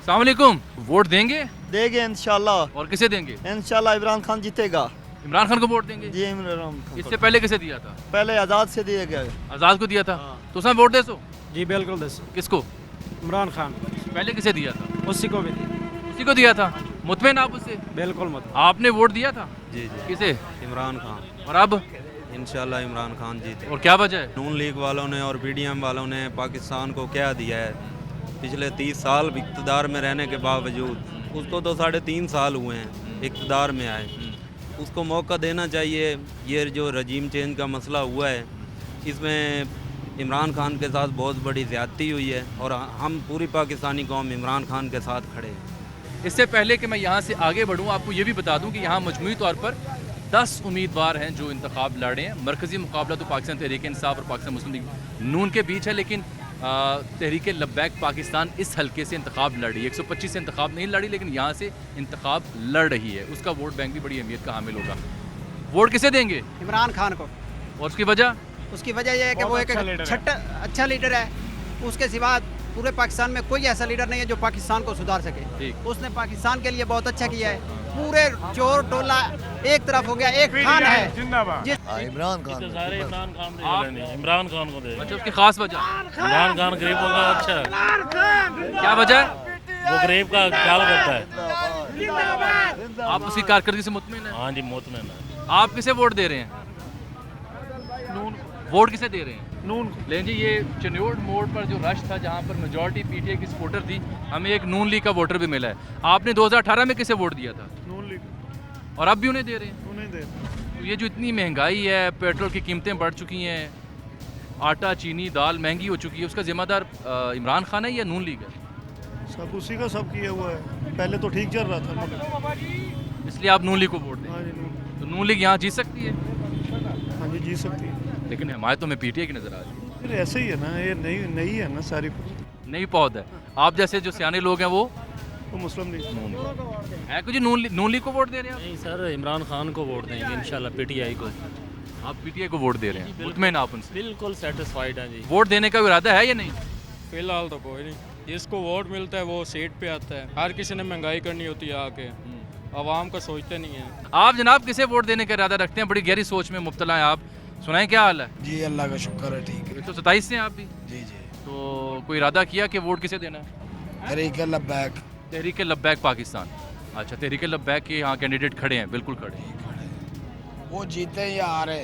अस्सलाम वालेकुम। वोट देंगे देंगे इंशाल्लाह। और किसे देंगे? इंशाल्लाह इमरान खान जीतेगा। इमरान खान को वोट देंगे। जी इमरान खान इससे पहले किसे दिया था? पहले आज़ाद से दिया गया। आज़ाद को दिया था। तो उसमें वोट दे सो जी बिल्कुल दस किसको? इमरान खान पहले किसे दिया था? उसी को भी दी उसी को दिया था। मुतमईन आप उससे? बिल्कुल मत आपने वोट दिया था जी जी किसे? इमरान खान। और अब? इंशाल्लाह इमरान खान जीते। और क्या वजह है? नून लीग वालों ने और पीडीएम वालों ने पाकिस्तान को क्या दिया है पिछले 30 साल इक़्तिदार में रहने के बावजूद। उसको तो 3.5 साल हुए हैं इक़्तिदार में आए। उसको मौका देना चाहिए। ये जो रजीम चेंज का मसला हुआ है इसमें इमरान खान के साथ बहुत बड़ी ज़्यादती हुई है और हम पूरी पाकिस्तानी कौम इमरान खान के साथ खड़े हैं। इससे पहले कि मैं यहाँ से आगे बढ़ूँ, आपको ये भी बता दूँ कि यहाँ मजमूई तौर पर 10 उम्मीदवार हैं जो इंतखाब लड़ रहे हैं। मरकज़ी मुकाबला तो पाकिस्तान तहरीक इंसाफ और पाकिस्तान मुस्लिम लीग नून के बीच है, लेकिन तहरीक लब्बैक पाकिस्तान इस हल्के से इंतखाब लड़ रही है। 125 से इंतखाब नहीं लड़ी, लेकिन यहाँ से इंतखाब लड़ रही है। उसका वोट बैंक भी बड़ी अहमियत का हामिल होगा। वोट किसे देंगे? इमरान खान को। और उसकी वजह? उसकी वजह यह है कि वो एक अच्छा लीडर है। उसके सिवा पूरे पाकिस्तान में कोई ऐसा लीडर नहीं है जो पाकिस्तान को सुधार सके। उसने पाकिस्तान के लिए बहुत अच्छा किया है। पूरे चोर टोला एक तरफ हो गया, एक खान है इमरान खान। इमरान खान को दे। अच्छा, उसकी खास वजह? इमरान खान गरीबों का अच्छा है। क्या वजह है? वो गरीब का ख्याल करता है। आप उसकी कारकर्दगी से मुतमिन हैं? हाँ जी मुतमिन है। आप किसे वोट दे रहे हैं? वोट किसे दे रहे हैं? नून लेकिन जी ये चन्योड़ मोड़ पर जो रश था जहाँ पर मेजॉरिटी पीटीआई की सपोर्टर थी, हमें एक नून लीग का वोटर भी मिला है। आपने 2018 में किसे वोट दिया था? नून लीग और अब भी उन्हें दे रहे हैं? उन्हें दे। तो ये जो इतनी महंगाई है, पेट्रोल की कीमतें बढ़ चुकी हैं, आटा चीनी दाल महंगी हो चुकी है, उसका जिम्मेदार इमरान खान है या नून लीग है? सब उसी का सब किया हुआ है। पहले तो ठीक चल रहा था मगर इसलिए आप नून लीग को वोट हाँ दें। जी नून तो नून लीग यहाँ जीत सकती है, हाँ जी जीत सकती है। लेकिन हमारे तो में पीटीआई की नज़र आ रही है। फिर ऐसे ही है ना, ये नहीं है ना सारी नई पौध है। आप जैसे जो सियाने लोग हैं वो तो मुस्लिम लीग है कुछ नून लीग को वोट दे रहे हैं नहीं सर, इमरान खान को वोट देंगे इंशाल्लाह। पीटीआई को। आप पीटीआई को वोट दे रहे हैं? मुतमईन आप उनसे? बिल्कुल सेटिस्फाइड हैं जी। वोट देने का इरादा है या नहीं? फिलहाल तो कोई नहीं। जिसको वोट मिलता है वो सीट पे आता है। हर किसी ने महंगाई करनी होती है आके, आवाम का सोचते नहीं है। आप जनाब किसे वोट देने का इरादा रखते हैं? बड़ी गहरी सोच में मुब्तला हैं आप। सुनाएं क्या हाल है? जी अल्लाह का शुक्र है, ठीक है। 127 से हैं आप भी? जी जी। तो कोई इरादा किया कि वोट किसे देना है? तहरीक लब्बैक तहरीक लब्बैक पाकिस्तान। अच्छा, तहरीक लब्बैक के यहाँ कैंडिडेट खड़े हैं, बिल्कुल खड़े हैं। वो जीते या हारे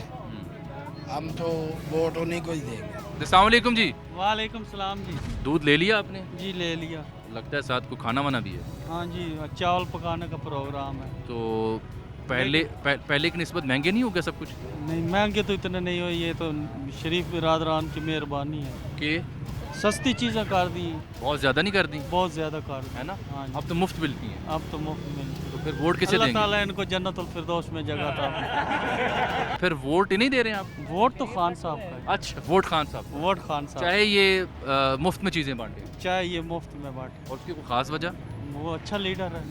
हम तो वोट उन्हीं को ही देंगे। अस्सलाम वालेकुम जी। वालेकुम सलाम जी। दूध ले लिया आपने? जी ले लिया। लगता है साथ को खाना वाना भी है। हाँ जी, चावल पकाने का प्रोग्राम है। तो पहले की निस्बत महंगे नहीं हो गया सब कुछ? नहीं महंगे तो इतने नहीं हुए। ये तो शरीफ बिरादरान की मेहरबानी है कि सस्ती चीज़ें कर दी। बहुत ज़्यादा नहीं कर दी? बहुत ज़्यादा कर दी है ना? हाँ जी। अब तो मुफ्त मिलती हैं। अब तो मुफ्त मिलती। तो फिर वोट किसे अल्लाह देंगे? ताला इनको जन्नतुल फिरदौस में जगह था। फिर वोट ही नहीं दे रहे हैं आप? वोट तो खान साहब का है। अच्छा, वोट खान साहब। वोट खान साहब, चाहे ये मुफ्त में चीज़ें बांटे, चाहे ये मुफ्त में बांटे। और उसकी कोई खास वजह? वो अच्छा लीडर है।